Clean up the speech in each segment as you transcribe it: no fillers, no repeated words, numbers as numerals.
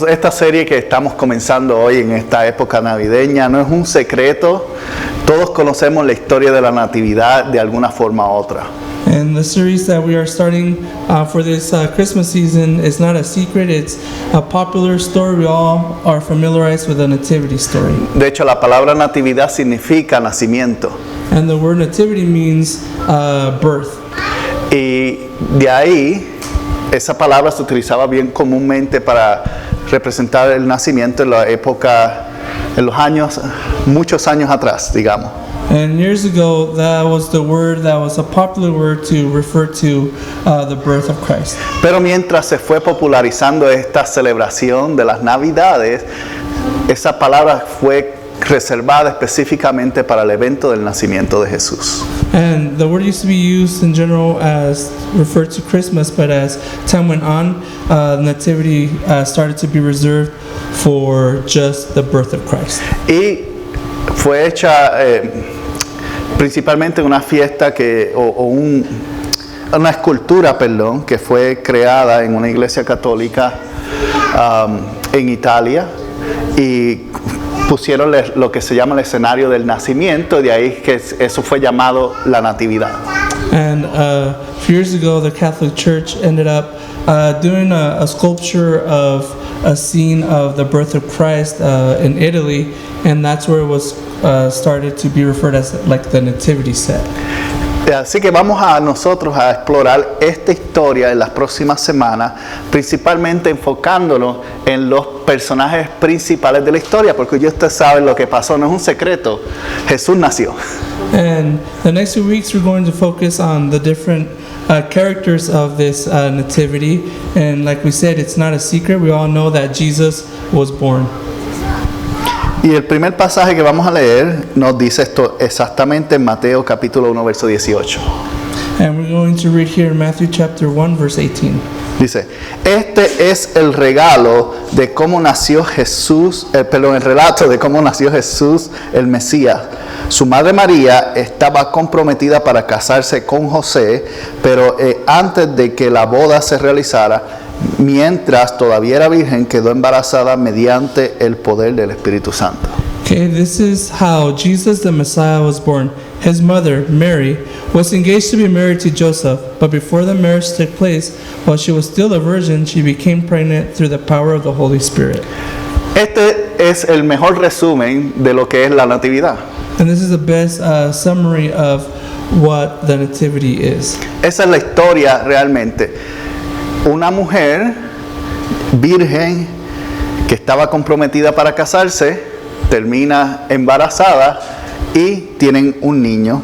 esta serie que estamos comenzando hoy en esta época navideña no es un secreto. Todos conocemos la historia de la natividad de alguna forma u otra. And the series that we are starting for this Christmas season is not a secret. It's a popular story. We all are familiarized with the nativity story. De hecho, la palabra natividad significa nacimiento. And the word nativity means birth. Y de ahí, esa palabra se utilizaba bien comúnmente para representar el nacimiento en la época, en los años, muchos años atrás, digamos. And years ago, that was the word that was a popular word to refer to the birth of Christ. Pero mientras se fue popularizando esta celebración de las Navidades, esa palabra fue reservada específicamente para el evento del nacimiento de Jesús. And the word used to be used in general as referred to Christmas, but as time went on, nativity started to be reserved for just the birth of Christ. Y fue hecha principalmente una fiesta una escultura, que fue creada en una iglesia católica en Italia, y pusieron lo que se llama el escenario del nacimiento, de ahí que eso fue llamado la natividad. And a few years ago, the Catholic Church ended up doing a sculpture of a scene of the birth of Christ in Italy, and that's where it was started to be referred as like the nativity set. Así que vamos nosotros a explorar esta historia en las próximas semanas, principalmente enfocándonos en los personajes principales de la historia, porque ya ustedes saben lo que pasó, no es un secreto, Jesús nació. And the next few weeks we're going to focus on the different characters of this nativity, and like we said, it's not a secret, we all know that Jesus was born. Y el primer pasaje que vamos a leer nos dice esto exactamente en Mateo capítulo 1 verso 18. And we're going to read here in Matthew chapter 1 verse 18. Dice, este es el regalo de cómo nació Jesús, el relato de cómo nació Jesús el Mesías. Su madre María estaba comprometida para casarse con José, pero antes de que la boda se realizara, mientras todavía era virgen, quedó embarazada mediante el poder del Espíritu Santo. Okay, this is how Jesus the Messiah was born. His mother, Mary, was engaged to be married to Joseph, but before the marriage took place, while she was still a virgin, she became pregnant through the power of the Holy Spirit. Este es el mejor resumen de lo que es la natividad. And this is the best summary of what the nativity is. Esa es la historia realmente. Una mujer virgen que estaba comprometida para casarse, termina embarazada y tienen un niño.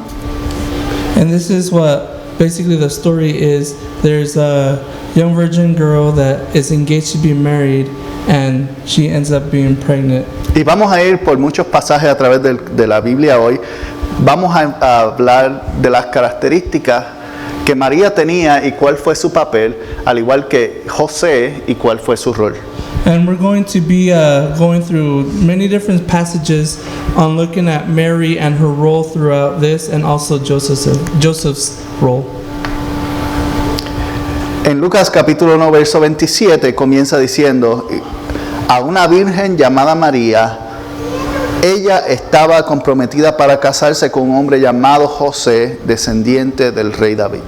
And this is what basically the story is. There's a young virgin girl that is engaged to be married, and she ends up being pregnant. Y vamos a ir por muchos pasajes a través de la Biblia hoy. Vamos a hablar de las características que María tenía y cuál fue su papel, al igual que José y cuál fue su rol. And we're going to be going through many different passages on looking at Mary and her role throughout this, and also Joseph's role. En Lucas capítulo 1 verso 27 comienza diciendo, a una virgen llamada María, ella estaba comprometida para casarse con un hombre llamado José, descendiente del rey David.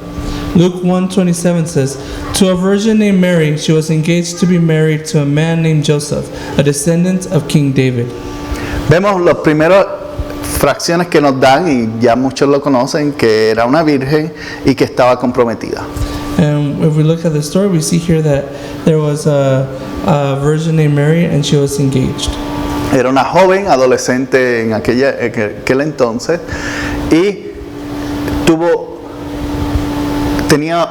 Luke 1:27 says, to a virgin named Mary, she was engaged to be married to a man named Joseph, a descendant of King David. Vemos las primeras fracciones que nos dan, y ya muchos lo conocen, que era una virgen y que estaba comprometida. And if we look at the story, we see here that there was a virgin named Mary, and she was engaged. Era una joven adolescente en aquel entonces, y tenía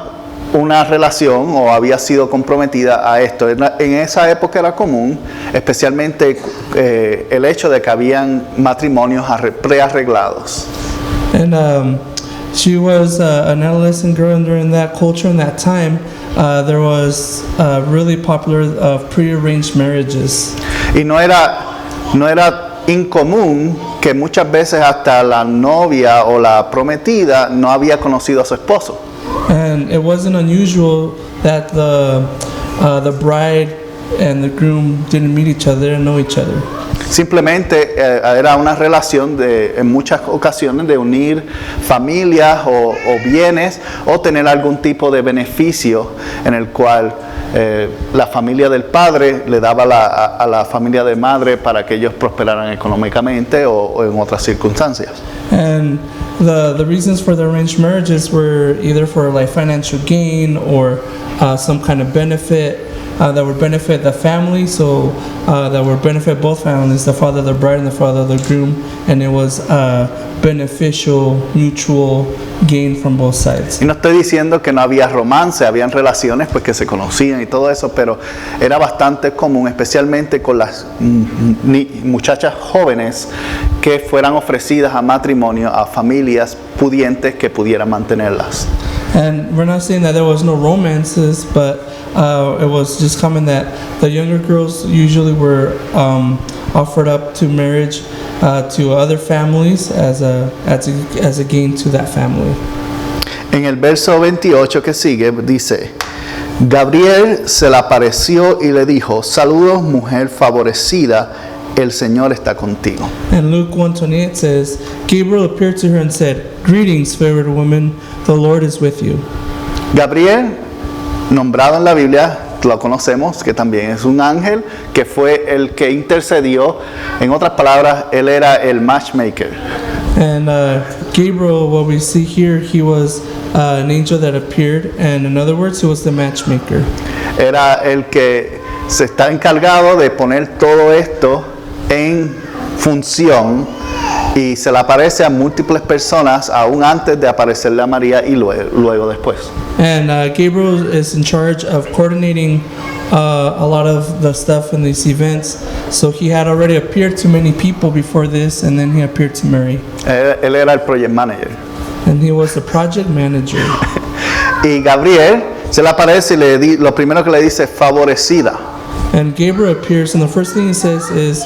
una relación o había sido comprometida a esto. En esa época era común, especialmente el hecho de que habían matrimonios prearreglados. And she was an adolescent girl, and during that culture and that time, there was really popular prearranged marriages. Y no era incomún que muchas veces hasta la novia o la prometida no había conocido a su esposo. And it wasn't unusual that the bride and the groom didn't meet each other, they didn't know each other. Simplemente era una relación en muchas ocasiones de unir familias o bienes o tener algún tipo de beneficio en el cual la familia del padre le daba a la familia de madre para que ellos prosperaran económicamente o en otras circunstancias. And the reasons for the arranged marriages were either for like financial gain or some kind of benefit that would benefit the family, so that would benefit both families, the father of the bride and the father of the groom, and it was beneficial, mutual gain from both sides. Y no estoy diciendo que no había romance, habían relaciones pues que se conocían y todo eso, pero era bastante común, especialmente con las muchachas jóvenes que fueran ofrecidas a matrimonio a familias pudientes que pudieran mantenerlas. And we're not saying that there was no romances, but it was just common that the younger girls usually were offered up to marriage to other families as a gain to that family. En el verso 28 que sigue dice, Gabriel se le apareció y le dijo, saludos mujer favorecida, el Señor está contigo. And Luke 1:28 says, Gabriel appeared to her and said, greetings, favored woman, the Lord is with you. Gabriel, nombrado en la Biblia, lo conocemos, que también es un ángel, que fue el que intercedió. En otras palabras, él era el matchmaker. And Gabriel, what we see here, he was an angel that appeared, and in other words, he was the matchmaker. Era el que se está encargado de poner todo esto en función y se le aparece a múltiples personas aún antes de aparecerle a María y luego después. And Gabriel is in charge of coordinating a lot of the stuff in these events. So he had already appeared to many people before this, and then he appeared to Mary. Él era el project manager. And he was the project manager. Y Gabriel se le aparece y lo primero que le dice, favorecida. And Gabriel appears, and the first thing he says is,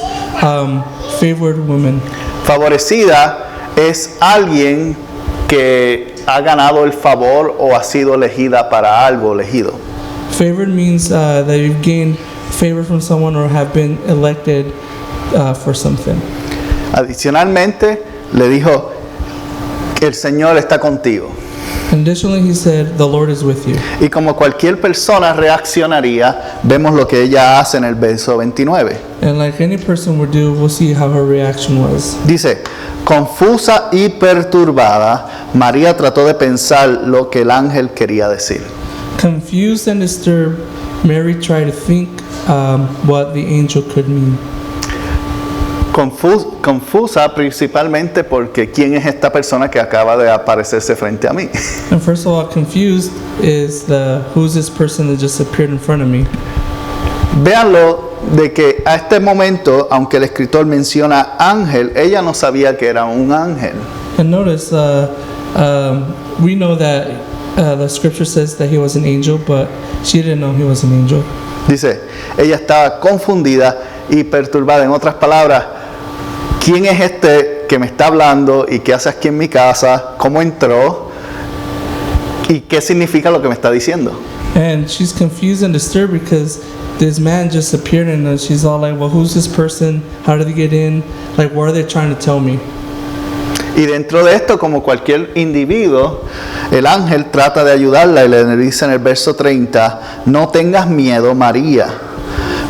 favored woman. Favorecida es alguien que ha ganado el favor o ha sido elegida para algo elegido. Favored means that you've gained favor from someone or have been elected for something. Adicionalmente, le dijo que el Señor está contigo. Additionally, he said, the Lord is with you. Y como cualquier persona reaccionaría, vemos lo que ella hace en el verso 29. And like any person would do, we'll see how her reaction was. Dice, confusa y perturbada, María trató de pensar lo que el ángel quería decir. Confused and disturbed, Mary tried to think what the angel could mean. Confusa principalmente porque ¿quién es esta persona que acaba de aparecerse frente a mí? And first of all, confused is who's this person that just appeared in front of me. Véanlo de que a este momento, aunque el escritor menciona ángel, ella no sabía que era un ángel. And notice, we know that the scripture says that he was an angel, but she didn't know he was an angel. Dice, ella estaba confundida y perturbada. En otras palabras, ¿quién es este que me está hablando y qué hace aquí en mi casa? ¿Cómo entró? ¿Y qué significa lo que me está diciendo? And she's confused and disturbed because this man just appeared and she's all like, well, who's this person? How did they get in? Like, what are they trying to tell me? Y dentro de esto, como cualquier individuo, el ángel trata de ayudarla y le dice en el verso 30, no tengas miedo, María,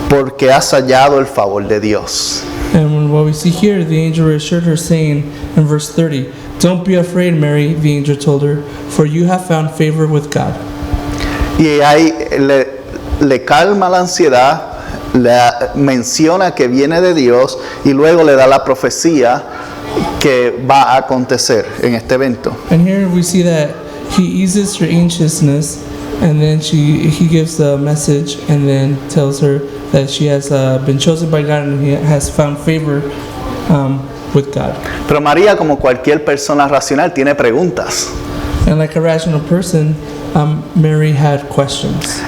porque has hallado el favor de Dios. And what we see here, the angel reassured her, saying in verse 30, don't be afraid, Mary, the angel told her, for you have found favor with God. Y ahí le calma la ansiedad, le menciona que viene de Dios y luego le da la profecía que va a acontecer en este evento. And here we see that he eases her anxiousness, and then he gives the message and then tells her that she has been chosen by God and he has found favor with God. Pero María, como cualquier persona racional, tiene preguntas. And like a rational person, Mary had questions.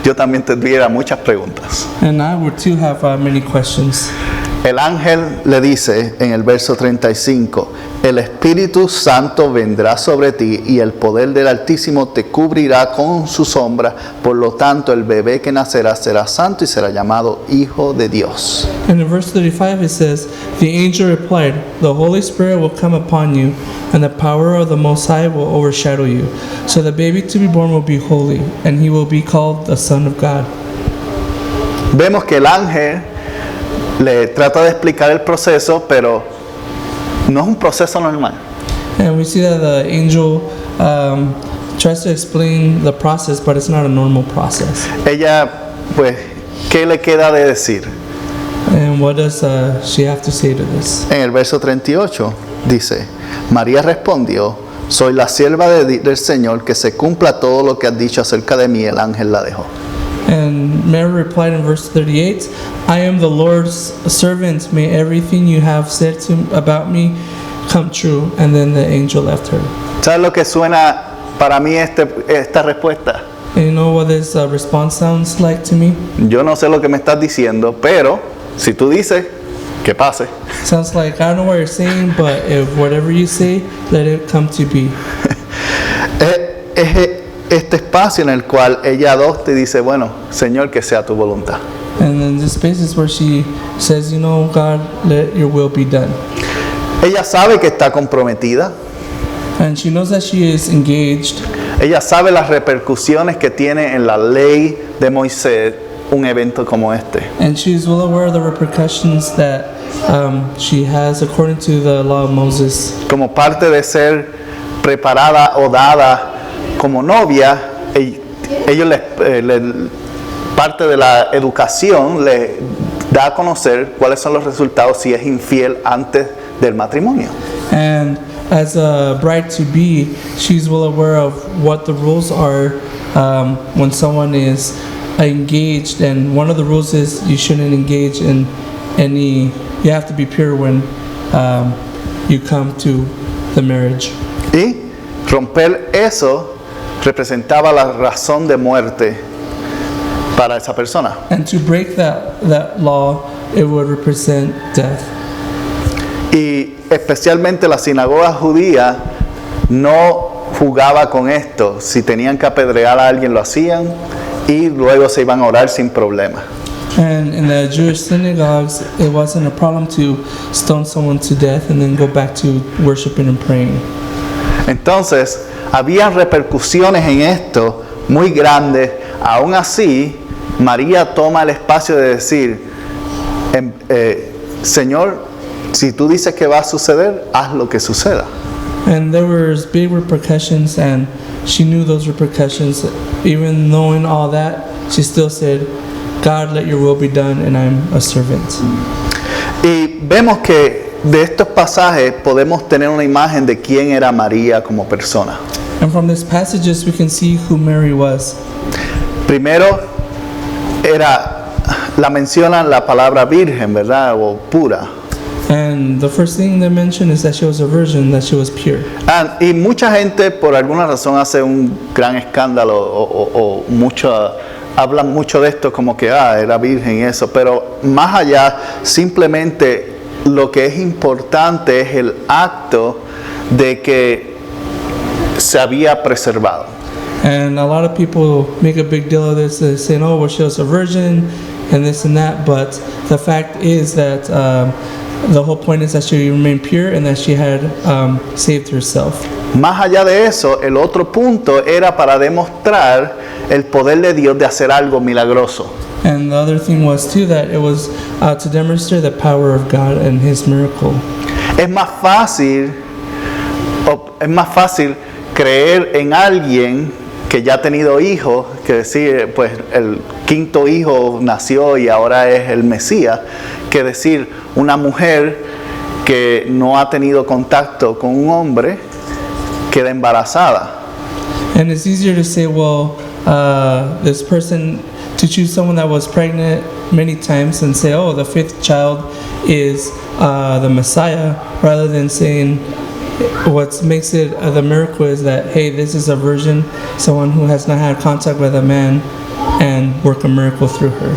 Yo también tendría muchas preguntas. And I would too have many questions. El ángel le dice en el verso 35, El Espíritu Santo vendrá sobre ti y el poder del Altísimo te cubrirá con su sombra. Por lo tanto, el bebé que nacerá será santo y será llamado Hijo de Dios. And in verse 35 it says, "The angel replied, The Holy Spirit will come upon you, and the power of the Most High will overshadow you. So the baby to be born will be holy, and he will be called the Son of God." Vemos que el ángel le trata de explicar el proceso, pero no es un proceso normal. And we see that the angel tries to explain the process, but it's not a normal process. Ella, pues, ¿qué le queda de decir? And what does she have to say to this? En el verso 38 dice, María respondió, soy la sierva del Señor, que se cumpla todo lo que has dicho acerca de mí, el ángel la dejó. And Mary replied in verse 38, I am the Lord's servant. May everything you have said about me come true. And then the angel left her. ¿Sabes lo que suena para mí esta respuesta? And you know what this response sounds like to me? Yo no sé lo que me estás diciendo, pero si tú dices, que pase. Sounds like, I don't know what you're saying, but if whatever you say, let it come to be. Es este espacio en el cual ella adopta y dice, bueno, Señor, que sea tu voluntad. And then this space is where she says, you know, God, let your will be done. Ella sabe que está comprometida. And she knows that she is engaged. Ella sabe las repercusiones que tiene en la ley de Moisés un evento como este. And she's well aware of the repercussions that she has according to the law of Moses. Como parte de ser preparada o dada como novia, ellos parte de la educación le da a conocer cuáles son los resultados si es infiel antes del matrimonio. And as a bride to be, she's well aware of what the rules are when someone is engaged, and one of the rules is you shouldn't engage in you have to be pure when you come to the marriage. Y romper eso representaba la razón de muerte para esa persona. And to break that law, it would represent death. Y especialmente la sinagoga judía no jugaba con esto. Si tenían que apedrear a alguien, lo hacían y luego se iban a orar sin problema. And in the Jewish synagogues, it wasn't a problem to stone someone to death and then go back to worshiping and praying. Entonces, había repercusiones en esto muy grandes. Aún así, María toma el espacio de decir, Señor, si tú dices que va a suceder, haz lo que suceda. And there was big repercussions, and she knew those repercussions. Even knowing all that, she still said, God, let your will be done, and I'm a servant. Y vemos que de estos pasajes podemos tener una imagen de quién era María como persona. And from these passages, we can see who Mary was. Primero, la menciona la palabra virgen, ¿verdad? O pura. And the first thing they mention is that she was a virgin, that she was pure. Y mucha gente por alguna razón hace un gran escándalo o hablan mucho de esto como que era virgen y eso, pero más allá, simplemente lo que es importante es el acto de que se había preservado. And a lot of people make a big deal of this, saying, oh, well, she was a virgin and this and that, but the fact is that the whole point is that she remained pure and that she had saved herself. Más allá de eso, el otro punto era para demostrar el poder de Dios de hacer algo milagroso. And the other thing was too that it was to demonstrate the power of God and His miracle. Es más fácil creer en alguien que ya ha tenido hijos, que decir, pues el quinto hijo nació y ahora es el Mesías, que decir una mujer que no ha tenido contacto con un hombre queda embarazada. And it's easier to say, well, this person, to choose someone that was pregnant many times and say, oh, the fifth child is the Messiah, rather than saying what makes it the miracle is that, hey, this is a virgin, someone who has not had contact with a man, and work a miracle through her.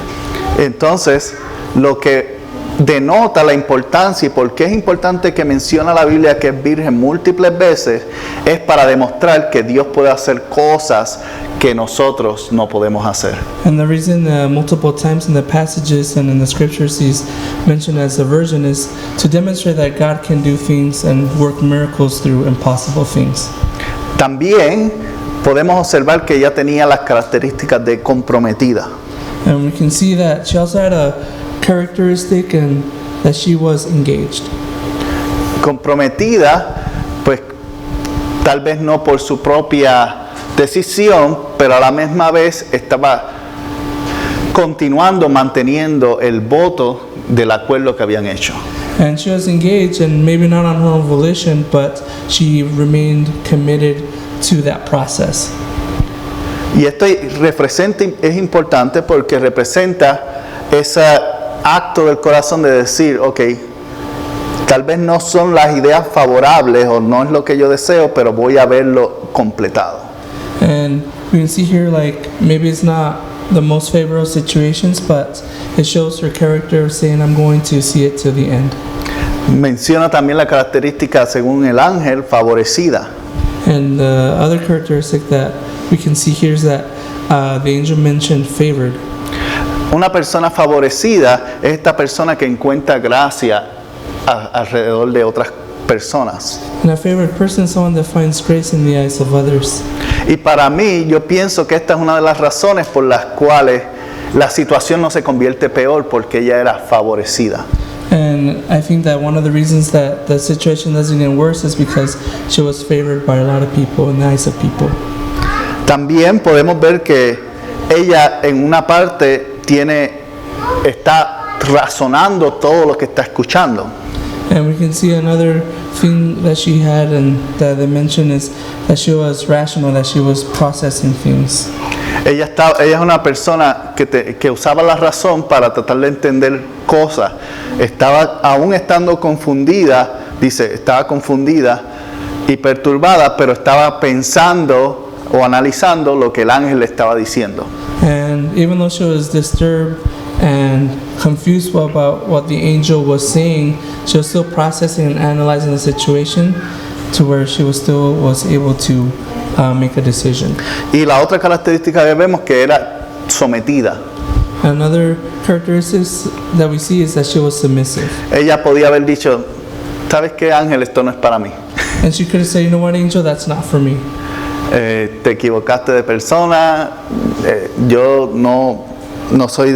Entonces, lo que denota la importancia y por qué es importante que menciona la Biblia que es virgen múltiples veces, es para demostrar que Dios puede hacer cosas que nosotros no podemos hacer. And the reason multiple times in the passages and in the scriptures he's mentioned as a virgin is to demonstrate that God can do things and work miracles through impossible things. También podemos observar que ella tenía las características de comprometida. And we can see that she also had a characteristic and that she was engaged. Comprometida, pues tal vez no por su propia decisión, pero a la misma vez estaba continuando, manteniendo el voto del acuerdo que habían hecho. And she was engaged, and maybe not on her own volition, but she remained committed to that process. Y esto es importante porque representa ese acto del corazón de decir, ok, tal vez no son las ideas favorables o no es lo que yo deseo, pero voy a verlo completado. And we can see here, like, maybe it's not the most favorable situations, but it shows her character of saying, I'm going to see it to the end. Menciona también la característica, según el ángel, favorecida. And the other characteristic that we can see here is that the angel mentioned favored. Una persona favorecida es esta persona que encuentra gracia alrededor de otras personas. And a favored person is someone that finds grace in the eyes of others. Y para mí, yo pienso que esta es una de las razones por las cuales la situación no se convierte peor, porque ella era favorecida. And I think that one of the reasons that the situation doesn't get worse is because she was favored by a lot of people in the eyes of people. También podemos ver que ella en una parte está razonando todo lo que está escuchando. And we can see another thing that she had, and that they mention is that she was rational, that she was processing things. Ella es una persona que usaba la razón para tratar de entender cosas. Aún estando confundida, estaba confundida y perturbada, pero estaba pensando o analizando lo que el ángel le estaba diciendo. And even though she was disturbed and confused about what the angel was saying, she was still processing and analyzing the situation to where she was able to make a decision. Y la otra característica que vemos que era sometida. Another characteristic that we see is that she was submissive. Ella podía haber dicho, ¿sabes qué, ángel? Esto no es para mí. And she could have said, you know what, angel, that's not for me. Te equivocaste de persona. Yo no soy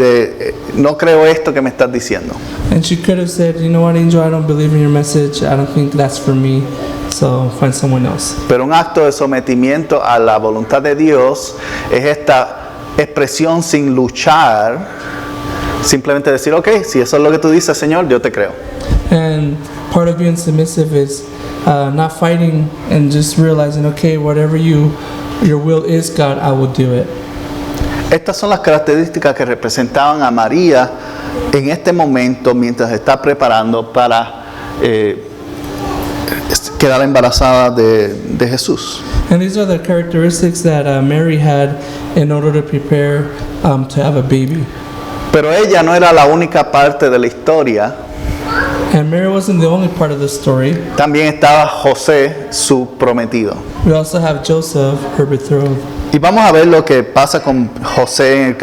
no creo esto que me estás diciendo. And she could have said, you know what, angel, I don't believe in your message. I don't think that's for me. So find someone else. Pero un acto de sometimiento a la voluntad de Dios es esta expresión sin luchar, simplemente decir, ok, si eso es lo que tú dices, Señor, yo te creo. And part of being submissive is not fighting and just realizing, okay, whatever your will is, God, I will do it. Estas son las características que representaban a María en este momento mientras está preparando para quedar embarazada de Jesús. And these are the characteristics that Mary had in order to prepare to have a baby. Pero ella no era la única parte de la historia. And Mary wasn't the only part of the story. También estaba José, su prometido. We also have Joseph, her betrothed. Y vamos a ver lo que pasa con José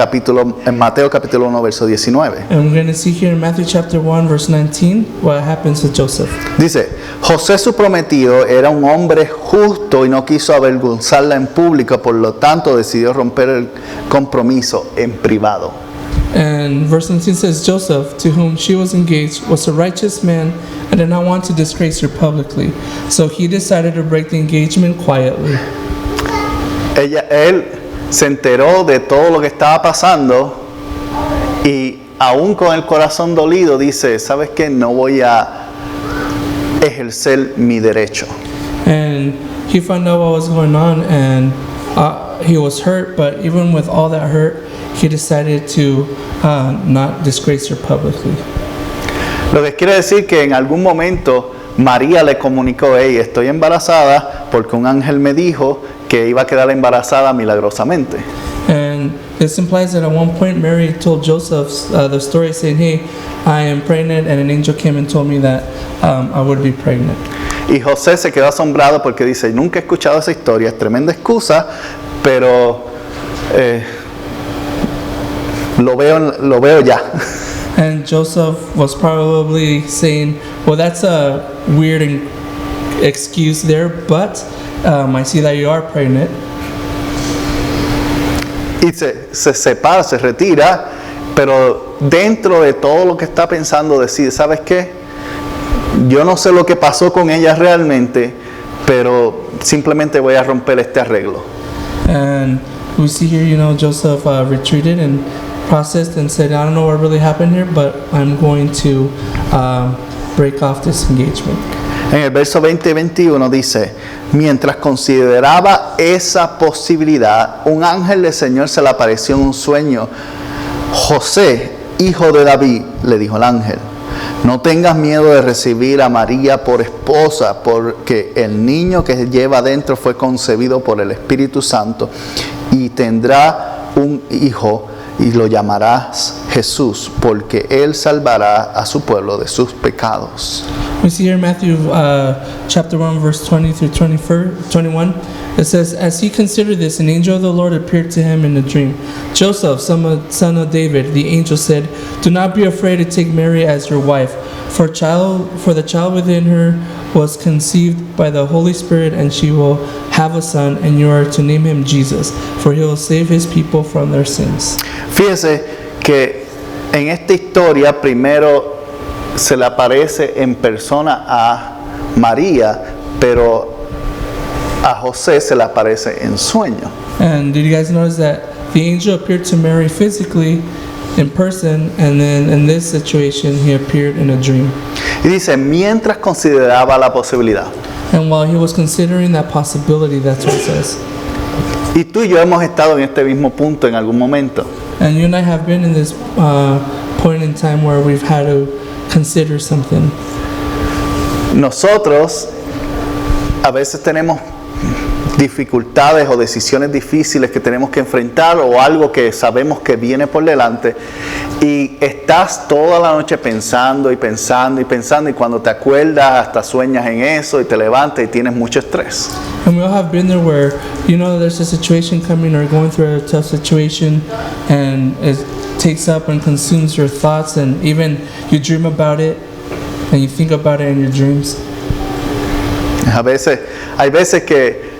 en Mateo capítulo 1, verso 19. And we're going to see here in Matthew chapter 1, verse 19, what happens to Joseph. Dice, José su prometido era un hombre justo y no quiso avergonzarla en público, por lo tanto decidió romper el compromiso en privado. And verse 19 says, Joseph, to whom she was engaged, was a righteous man and did not want to disgrace her publicly. So he decided to break the engagement quietly. Él se enteró de todo lo que estaba pasando y aún con el corazón dolido dice, ¿sabes qué? No voy a ejercer mi derecho. And he found out what was going on, and he was hurt, but even with all that hurt, he decided to not disgrace her publicly. Lo que quiere decir que en algún momento María le comunicó, hey, estoy embarazada porque un ángel me dijo que iba a quedar embarazada milagrosamente. And This implies that at one point Mary told Joseph the story saying, hey, I am pregnant, and an angel came and told me that I would be pregnant. Y José se quedó asombrado porque dice, nunca he escuchado esa historia, es tremenda excusa, pero lo veo ya. And Joseph was probably saying, well, that's a weird excuse there, but I see that you are pregnant. Y se separa, se retira, pero dentro de todo lo que está pensando decide, ¿sabes qué? Yo no sé lo que pasó con ella realmente, pero simplemente voy a romper este arreglo. And we see here, Joseph retreated and processed and said, I don't know what really happened here, but I'm going to break off this engagement. En el verso 20 y 21 dice, mientras consideraba esa posibilidad, un ángel del Señor se le apareció en un sueño. José, hijo de David, le dijo el ángel, no tengas miedo de recibir a María por esposa, porque el niño que lleva dentro fue concebido por el Espíritu Santo y tendrá un hijo y lo llamarás Jesús, porque él salvará a su pueblo de sus pecados. We see here in Matthew chapter 1, verse 20 through 21. It says, as he considered this, an angel of the Lord appeared to him in a dream. Joseph, son of David, the angel said, do not be afraid to take Mary as your wife, for the child within her was conceived by the Holy Spirit, and she will have a son, and you are to name him Jesus, for he will save his people from their sins. Fíjese que en esta historia primero se le aparece en persona a María, pero a José se le aparece en sueño. And did you guys notice that the angel appeared to Mary physically in person, and then in this situation he appeared in a dream? Y dice, mientras consideraba la posibilidad. And while he was considering that possibility, that's what it says. Y tú y yo hemos estado en este mismo punto en algún momento. And you and I have been in this point in time where we've had to consider something. Nosotros a veces tenemos dificultades o decisiones difíciles que tenemos que enfrentar, o algo que sabemos que viene por delante, y estás toda la noche pensando y pensando y pensando, y cuando te acuerdas hasta sueñas en eso y te levantas y tienes mucho estrés. And we all have been there where there's a situation coming or going through a tough situation, and it takes up and consumes your thoughts, and even you dream about it and you think about it in your dreams. Hay veces que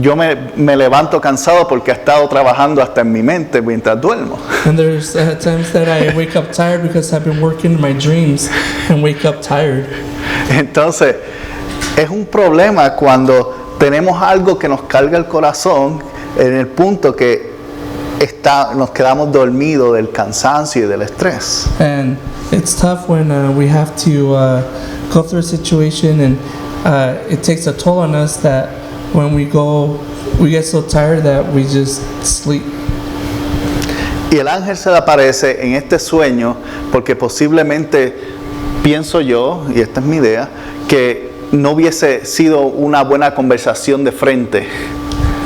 yo me levanto cansado porque he estado trabajando hasta en mi mente mientras duermo. And there's times that I wake up tired because I've been working in my dreams and wake up tired. Entonces, es un problema cuando tenemos algo que nos carga el corazón en el punto que nos quedamos dormidos del cansancio y del estrés. And it's tough when we have to go through a situation, and it takes a toll on us that when we get so tired that we just sleep. Y el ángel se le aparece en este sueño porque posiblemente, pienso yo, y esta es mi idea, que no hubiese sido una buena conversación de frente.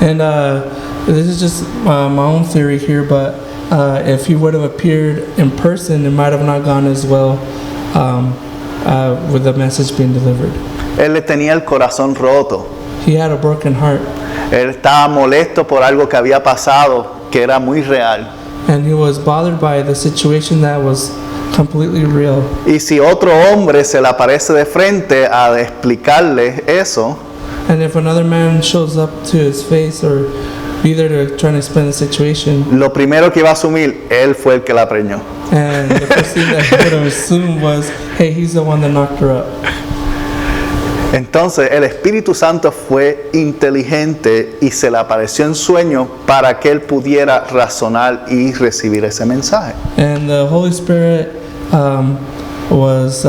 And this is just my own theory here, but if he would have appeared in person, it might have not gone as well with the message being delivered. Él le tenía el corazón roto. He had a broken heart. Él estaba molesto por algo que había pasado, que era muy real. And he was bothered by the situation that was completely real. Y si otro hombre se le aparece de frente a explicarle eso, and if another man shows up to his face or be there to try to explain the situation, lo primero que iba a asumir, él fue el que la preñó. And the first thing that he would have assumed was, hey, he's the one that knocked her up. Entonces el Espíritu Santo fue inteligente y se le apareció en sueño para que él pudiera razonar y recibir ese mensaje. And the Holy Spirit was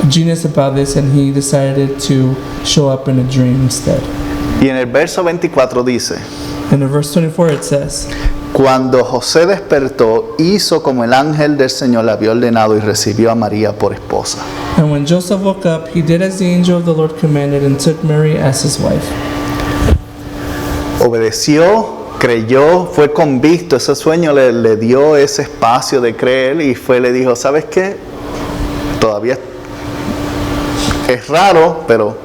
genius about this, and he decided to show up in a dream instead. Y en el verso 24 dice, in verse 24 it says, cuando José despertó, hizo como el ángel del Señor le había ordenado y recibió a María por esposa. And when Joseph woke up, he did as the angel of the Lord commanded and took Mary as his wife. Obedeció creyó, fue convicto, ese sueño le dio ese espacio de creer y le dijo, ¿sabes qué? Todavía es raro, pero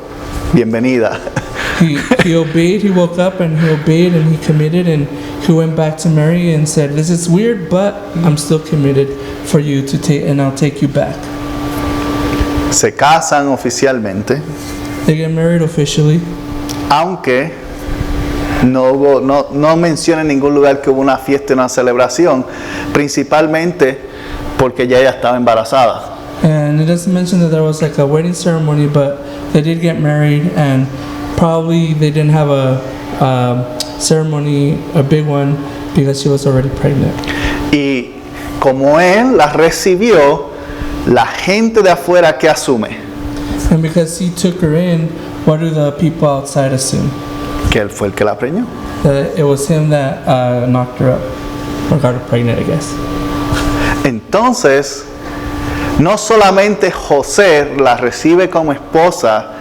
bienvenida. He obeyed, he woke up and he obeyed and he committed and he went back to Mary and said, this is weird, but I'm still committed for you to take, and I'll take you back. Se casan oficialmente, They get married officially, aunque no menciona en ningún lugar que hubo una fiesta y una celebración, principalmente porque ya ella estaba embarazada. and it doesn't mention that there was like a wedding ceremony, but they did get married, and probably they didn't have a ceremony, a big one, because she was already pregnant. Y como él la recibió, la gente de afuera, ¿qué asume? And because he took her in, what do the people outside assume? Que él fue el que la preñó. That it was him that knocked her up, or got her pregnant, I guess. Entonces, no solamente José la recibe como esposa,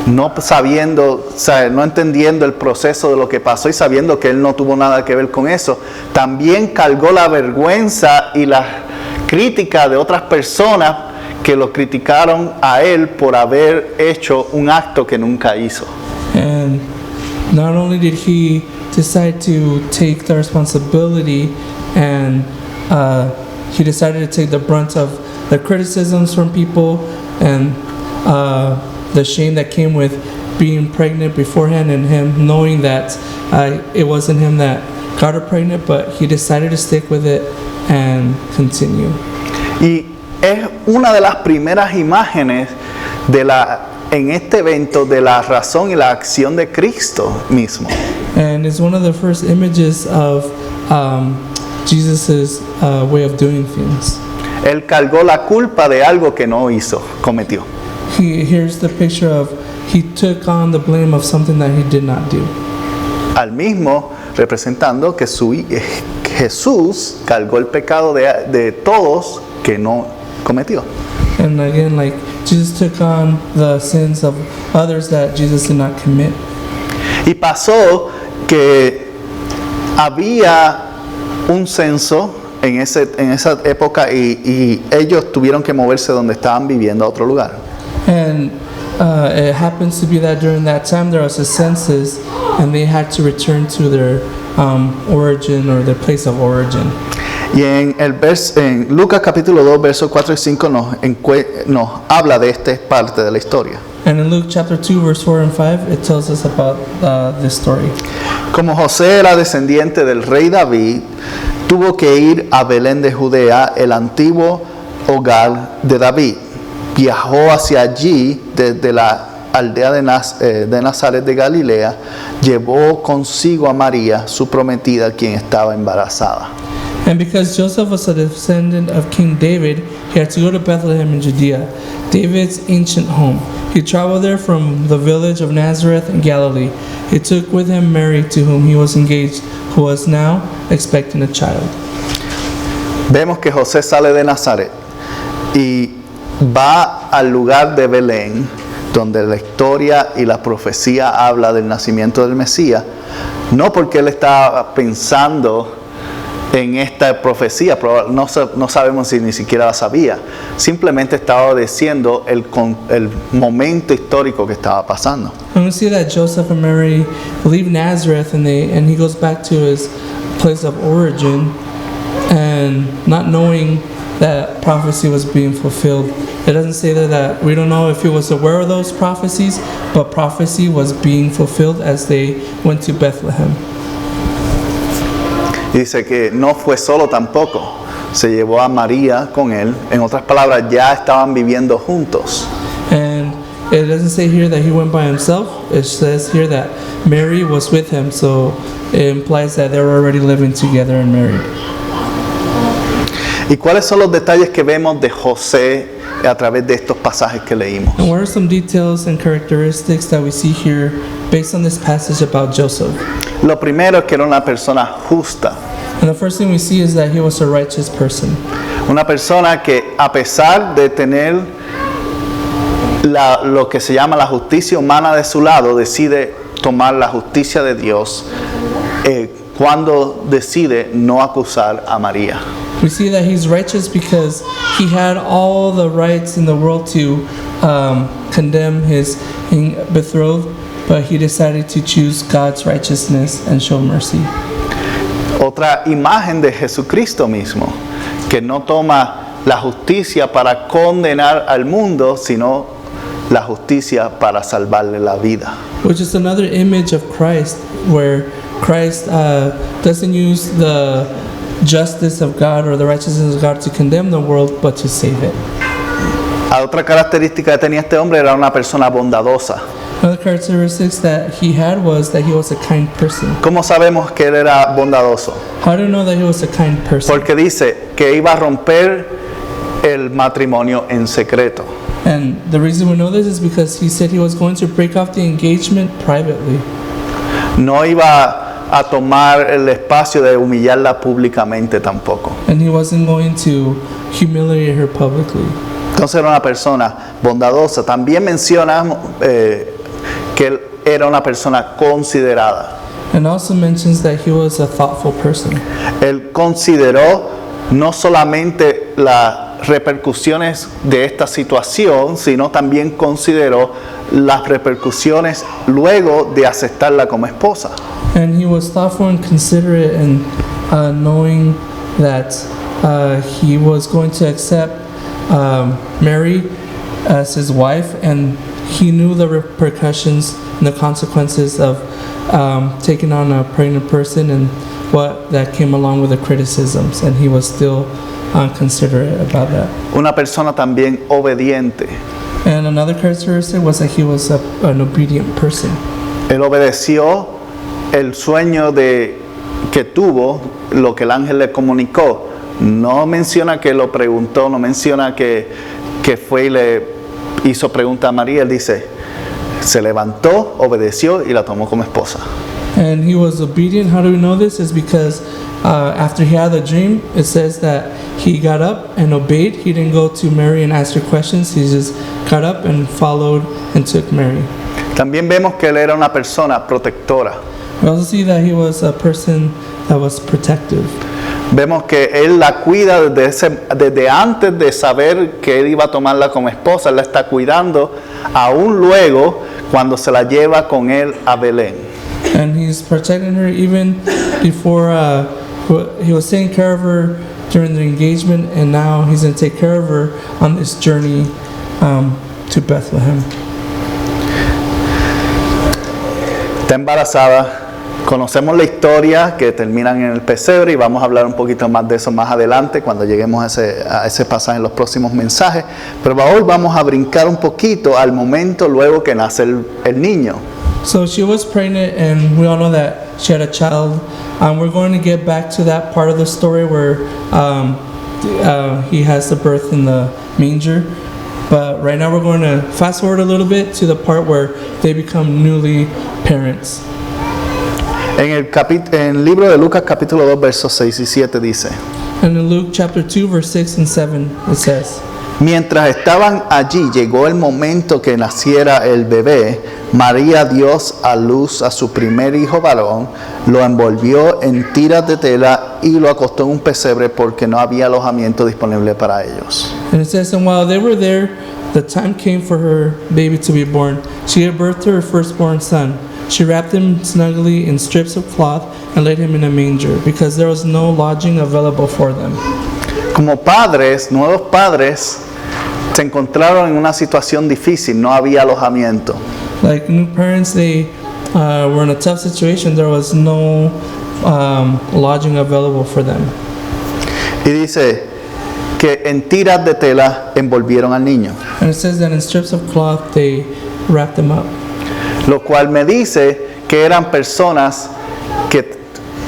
no sabiendo, o sea, no entendiendo el proceso de lo que pasó y sabiendo que él no tuvo nada que ver con eso, también cargó la vergüenza y la crítica de otras personas que lo criticaron a él por haber hecho un acto que nunca hizo. And not only did he decide to take the responsibility, and he decided to take the brunt of the criticisms from people and the shame that came with being pregnant beforehand, and him knowing that it wasn't him that got her pregnant, but he decided to stick with it and continue. Y es una de las primeras imágenes en este evento de la razón y la acción de Cristo mismo. And it's one of the first images of Jesus's way of doing things. Él cargó la culpa de algo que no cometió. Here's the picture of he took on the blame of something that he did not do. Al mismo representando que Jesús cargó el pecado de todos que no cometió. And again, like Jesus took on the sins of others that Jesus did not commit. Y pasó que había un censo en esa época y ellos tuvieron que moverse donde estaban viviendo a otro lugar. And it happens to be that during that time there was a census, and they had to return to their origin or their place of origin. Y en Lucas capítulo 2, versos 4 y 5 nos habla de esta parte de la historia. And in Luke chapter 2, verse 4 and 5, it tells us about this story. Como José era descendiente del rey David, tuvo que ir a Belén de Judea, el antiguo hogar de David. Viajó hacia allí desde la aldea de Nazaret de Galilea, llevó consigo a María, su prometida, quien estaba embarazada. And because Joseph was a descendant of King David, he had to go to Bethlehem in Judea, David's ancient home. He traveled there from the village of Nazareth in Galilee. He took with him Mary, to whom he was engaged, who was now expecting a child. Vemos que José sale de Nazaret y va al lugar de Belén, donde la historia y la profecía habla del nacimiento del Mesías, no porque él estaba pensando en esta profecía, no sabemos si ni siquiera la sabía, simplemente estaba diciendo el momento histórico que estaba pasando. And we see that Joseph and Mary leave Nazareth, and he goes back to his place of origin, and not knowing that prophecy was being fulfilled. It doesn't say that we don't know if he was aware of those prophecies, but prophecy was being fulfilled as they went to Bethlehem. Dice que no fue solo tampoco, se llevó a María con él. En otras palabras, ya estaban viviendo juntos. And it doesn't say here that he went by himself. It says here that Mary was with him, so it implies that they were already living together and married. ¿Y cuáles son los detalles que vemos de José a través de estos pasajes que leímos? And what are some details and characteristics that we see here based on this passage about Joseph? Lo primero es que era una persona justa. And the first thing we see is that he was a righteous person. Una persona que, a pesar de tener lo que se llama la justicia humana de su lado, decide tomar la justicia de Dios cuando decide no acusar a María. We see that he's righteous because he had all the rights in the world to condemn his betrothed, but he decided to choose God's righteousness and show mercy. Otra imagen de Jesucristo mismo, que no toma la justicia para condenar al mundo, sino la justicia para salvarle la vida. Which is another image of Christ, where Christ doesn't use the justice of God or the righteousness of God to condemn the world, but to save it. Otra característica que tenía este hombre era una persona bondadosa. Another characteristic that he had was that he was a kind person. ¿Cómo sabemos que él era bondadoso? How do you know that he was a kind person? Porque dice que iba a romper el matrimonio en secreto. And the reason we know this is because he said he was going to break off the engagement privately. No iba a tomar el espacio de humillarla públicamente tampoco. And he wasn't going to humiliate her publicly. Entonces era una persona bondadosa. También mencionamos que él era una persona considerada. And also mentions that he was a thoughtful person. Él consideró no solamente las repercusiones de esta situación, sino también consideró las repercusiones luego de aceptarla como esposa. And he was thoughtful and considerate, and knowing that he was going to accept Mary as his wife, and he knew the repercussions and the consequences of taking on a pregnant person and what that came along with the criticisms, and he was still considerate about that. Una persona también obediente. And another characteristic was that he was an obedient person. Él obedeció el sueño que tuvo, lo que el ángel le comunicó. No menciona que lo preguntó, no menciona que fue y le hizo pregunta a María. Él dice, se levantó, obedeció y la tomó como esposa. And he was obedient. How do we know this? Is because after he had the dream, it says that he got up and obeyed. He didn't go to Mary and ask her questions. He just got up and followed and took Mary. También vemos que él era una persona protectora. We also see that he was a person that was protective. Vemos que él la cuida desde antes de saber que él iba a tomarla como esposa. Él la está cuidando aún luego cuando se la lleva con él a Belén. And he's protecting her even before he was taking care of her during the engagement, and now he's going to take care of her on this journey to Bethlehem. Está embarazada. Conocemos la historia que terminan en el pesebre y vamos a hablar un poquito más de eso más adelante cuando lleguemos a ese pasaje en los próximos mensajes. Pero hoy vamos a brincar un poquito al momento luego que nace el niño. So she was pregnant, and we all know that she had a child. We're going to get back to that part of the story where he has the birth in the manger. But right now we're going to fast forward a little bit to the part where they become newly parents. En el libro de Lucas capítulo 2 versos 6 y 7 dice: And in Luke chapter 2 verse 6 and 7 it says, mientras estaban allí llegó el momento que naciera el bebé. María dio a luz a su primer hijo varón, lo envolvió en tiras de tela y lo acostó en un pesebre porque no había alojamiento disponible para ellos. And it says, and while they were there, the time came for her baby to be born. She gave birth to her firstborn son. She wrapped him snugly in strips of cloth and laid him in a manger, because there was no lodging available for them. Como padres, nuevos padres, se encontraron en una situación difícil, no había alojamiento. Like new parents, they were in a tough situation. There was no lodging available for them. Y dice que en tiras de tela envolvieron al niño. And it says that in strips of cloth they wrapped him up. Lo cual me dice que eran personas que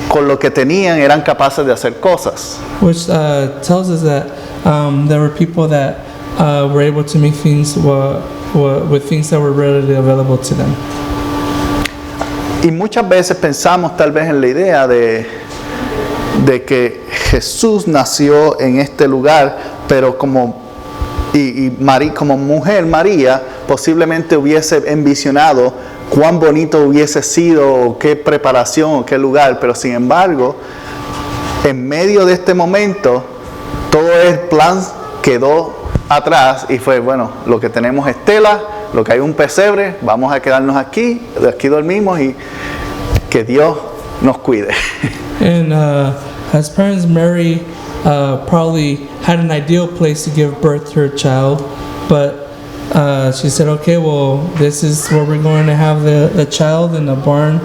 con lo que tenían eran capaces de hacer cosas. Which tells us that there were people that were able to make things with things that were readily available to them. Y muchas veces pensamos tal vez en la idea de que Jesús nació en este lugar, pero como mujer María posiblemente hubiese envisionado cuán bonito hubiese sido, o qué preparación, o qué lugar, pero sin embargo, en medio de este momento, todo el plan quedó atrás y fue, bueno, lo que tenemos es tela, lo que hay un pesebre, vamos a quedarnos aquí, de aquí dormimos y que Dios nos cuide. And as parents, Mary probably had an ideal place to give birth to her child, but she said, okay, well, this is where we're going to have the child, in the barn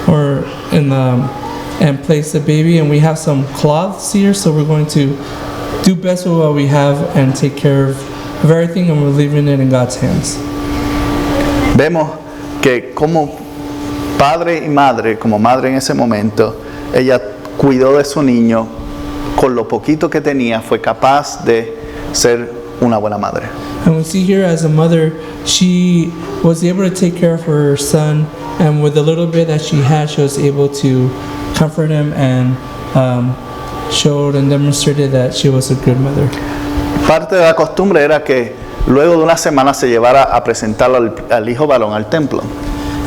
or in the, and place the baby, and we have some cloths here, so we're going to do best with what we have and take care of everything, and we're leaving it in God's hands. Vemos que como padre y madre, como madre en ese momento, ella cuidó de su niño, con lo poquito que tenía fue capaz de ser una buena madre. And we see here, as a mother, she was able to take care of her son, and with the little bit that she had, she was able to comfort him and showed and demonstrated that she was a good mother. Parte de la costumbre era que luego de una semana se llevara a presentarlo al hijo varón al templo.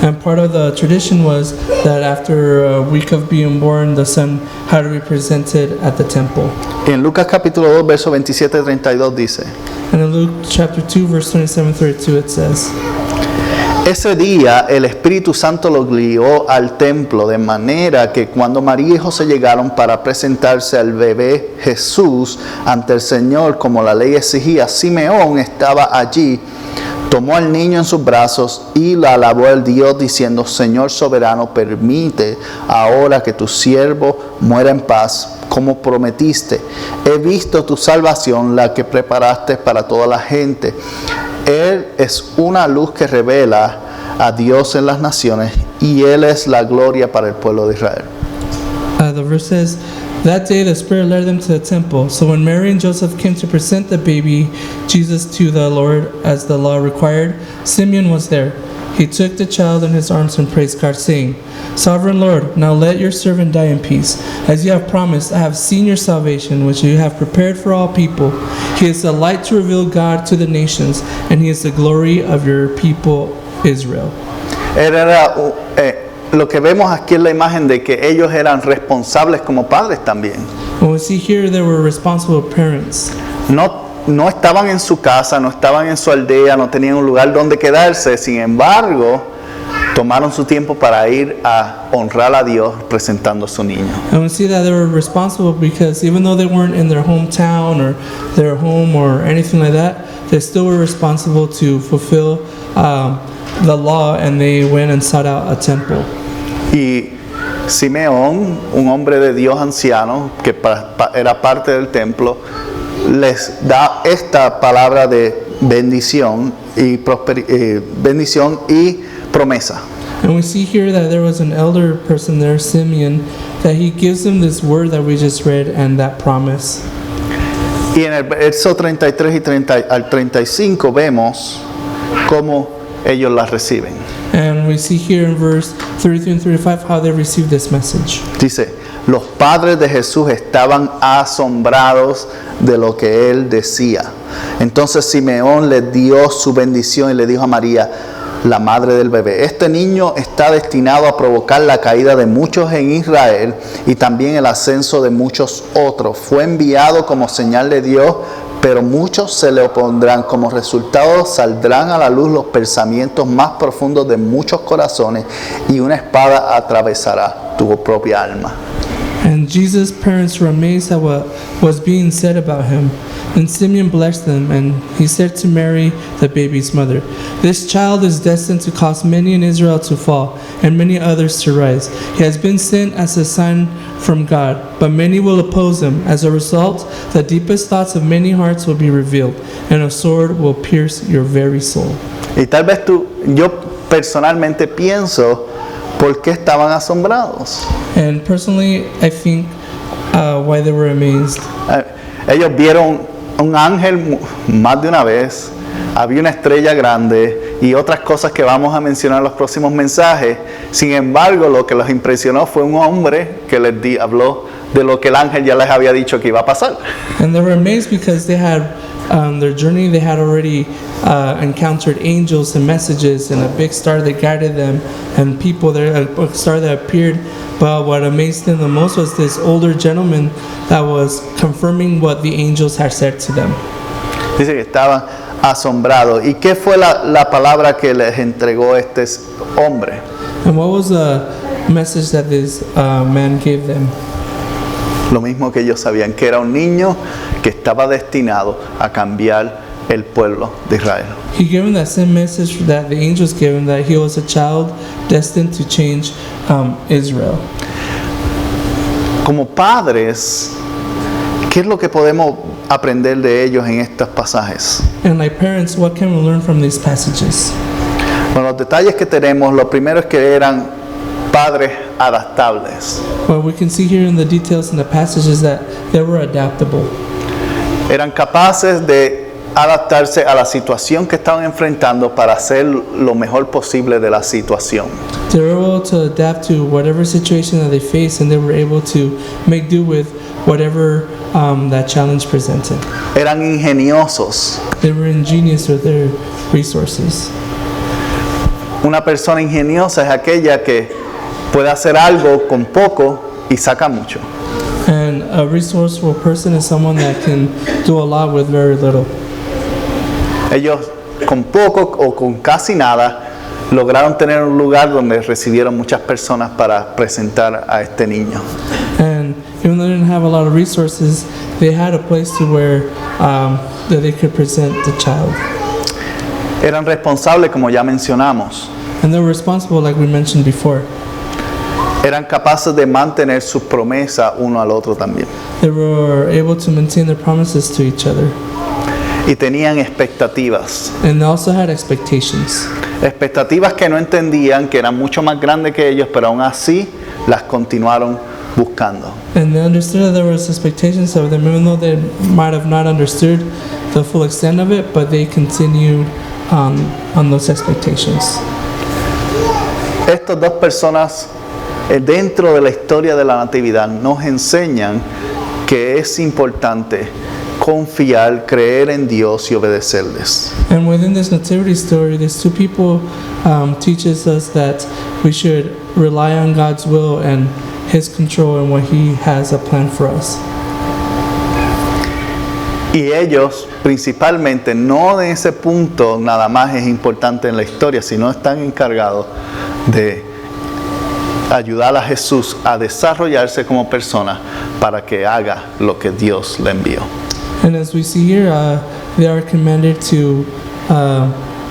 And part of the tradition was that after a week of being born, the son had to be presented at the temple. Y en Lucas capítulo 2, verso 27 y 32 dice: And in Luke chapter 2, verse 27-32, it says, ese día el Espíritu Santo lo guió al templo, de manera que cuando María y José llegaron para presentarse al bebé Jesús ante el Señor, como la ley exigía, Simeón estaba allí, tomó al niño en sus brazos y la alabó al Dios, diciendo: Señor soberano, permite ahora que tu siervo muera en paz, como prometiste. He visto tu salvación, la que preparaste para toda la gente. Él es una luz que revela a Dios en las naciones, y Él es la gloria para el pueblo de Israel. The verse says, that day the Spirit led them to the temple. So when Mary and Joseph came to present the baby Jesus to the Lord as the law required, Simeon was there. He took the child in his arms and praised God, saying, Sovereign Lord, now let your servant die in peace. As you have promised, I have seen your salvation, which you have prepared for all people. He is the light to reveal God to the nations, and he is the glory of your people, Israel. Lo que vemos aquí es la imagen de que ellos eran responsables como padres también. When we see here, they were responsible parents. No estaban en su casa, no estaban en su aldea, no tenían un lugar donde quedarse. Sin embargo, tomaron su tiempo para ir a honrar a Dios presentando a su niño. And we see that they were responsible because even though they weren't in their hometown or their home or anything like that, they still were responsible to fulfill the law, and they went and sought out a temple. Y Simeón, un hombre de Dios anciano que era parte del templo, les da esta palabra de bendición y promesa. And we see here that there was an elder person there, Simeon, that he gives them this word that we just read and that promise. Y en el verso 33 y 30 al 35 vemos cómo ellos la reciben. And we see here in verse 33 and 35 how they received this message. Dice: los padres de Jesús estaban asombrados de lo que él decía. Entonces Simeón le dio su bendición y le dijo a María, la madre del bebé: este niño está destinado a provocar la caída de muchos en Israel y también el ascenso de muchos otros. Fue enviado como señal de Dios, pero muchos se le opondrán. Como resultado saldrán a la luz los pensamientos más profundos de muchos corazones, y una espada atravesará tu propia alma. And Jesus' parents were amazed at what was being said about him. And Simeon blessed them, and he said to Mary, the baby's mother, this child is destined to cause many in Israel to fall, and many others to rise. He has been sent as a sign from God, but many will oppose him. As a result, the deepest thoughts of many hearts will be revealed, and a sword will pierce your very soul. Y tal vez yo personalmente pienso, ¿por qué estaban asombrados? And personally, I think why they were amazed. Ellos vieron un ángel más de una vez, había una estrella grande y otras cosas que vamos a mencionar en los próximos mensajes. Sin embargo, lo que los impresionó fue un hombre que les habló de lo que el ángel ya les había dicho que iba a pasar. And they were amazed because they had their journey, they had already encountered angels and messages and a big star that guided them and people there, a star that appeared. But what amazed them the most was this older gentleman that was confirming what the angels had said to them. Dice que estaban asombrados. ¿Y qué fue la palabra que les entregó este hombre? And what was the message that this man gave them? Lo mismo que ellos sabían, que era un niño que estaba destinado a cambiar el pueblo de Israel. He gave them that same message that the angels gave him, that he was a child destined to change Israel. Como padres, ¿qué es lo que podemos aprender de ellos en estos pasajes? And like parents, what can we learn from these passages? Bueno, los detalles que tenemos, lo primero es que eran padres adaptables. What we can see here in the details in the passage is that they were adaptable. Eran capaces de adaptarse a la situación que estaban enfrentando para hacer lo mejor posible de la situación. They were able to adapt to whatever situation that they faced, and they were able to make do with whatever that challenge presented. Eran ingeniosos. They were ingenious with their resources. Una persona ingeniosa es aquella que puede hacer algo con poco y saca mucho. And a resourceful person is someone that can do a lot with very little. Ellos con poco o con casi nada lograron tener un lugar donde recibieron muchas personas para presentar a este niño. And even though they didn't have a lot of resources, they had a place to where that they could present the child. Eran responsables, como ya mencionamos. And they were responsible, like we mentioned before. Eran capaces de mantener sus promesas uno al otro también. They were able to maintain their promises to each other. Y tenían expectativas. And they also had expectations. Expectativas que no entendían, que eran mucho más grandes que ellos, pero aún así las continuaron buscando. And they understood that there was expectations of them, even though they might have not understood the full extent of it, but they continued on those expectations. Estas dos personas dentro de la historia de la Natividad nos enseñan que es importante confiar, creer en Dios y obedecerles. And within this nativity story, these two people teaches us that we should rely on God's will and His control and what He has a plan for us. Y ellos principalmente, no de ese punto nada más es importante en la historia, sino están encargados de ayudar a Jesús a desarrollarse como persona para que haga lo que Dios le envió. And as we see here, they are commanded to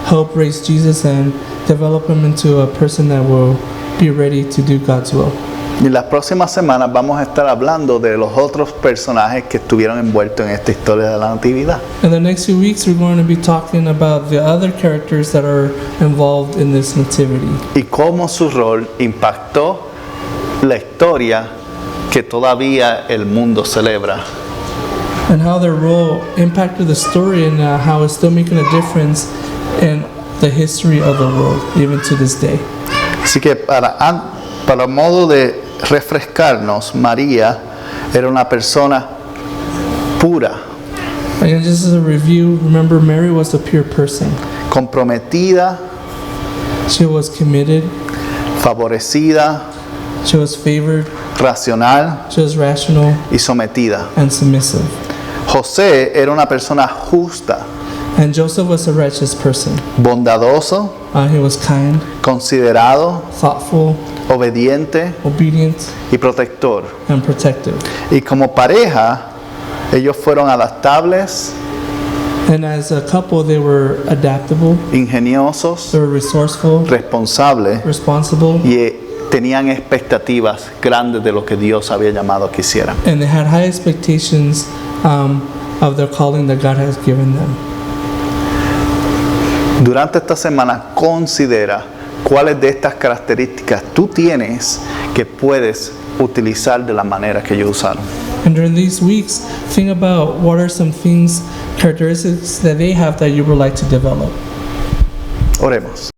help raise Jesus and develop him into a person that will be ready to do God's will. Y en las próximas semanas vamos a estar hablando de los otros personajes que estuvieron envueltos en esta historia de la Natividad. In the next few weeks, we're going to be talking about the other characters that are involved in this nativity. Y cómo su rol impactó la historia que todavía el mundo celebra. And how their role impacted the story and how it's still making a difference in the history of the world, even to this day. Así que para modo de refrescarnos, María era una persona pura, Again, just as a review, remember Mary was a pure person. comprometida, She was committed, favorecida, she was favored, racional she was rational y sometida. and submissive. José era una persona justa, And Joseph was a righteous person. bondadoso, He was kind, considerado, thoughtful, obediente obedient, y protector. and protective. Y como pareja, ellos fueron adaptables, And as a couple, they were adaptable, ingeniosos, they were resourceful, responsables responsible, y tenían expectativas grandes de lo que Dios había llamado que hicieran. and they had high expectations of their calling that God has given them. Durante esta semana considera cuáles de estas características tú tienes que puedes utilizar de la manera que ellos usaron. And during these weeks, think about what are some things, characteristics that they have that you would like to develop. Oremos.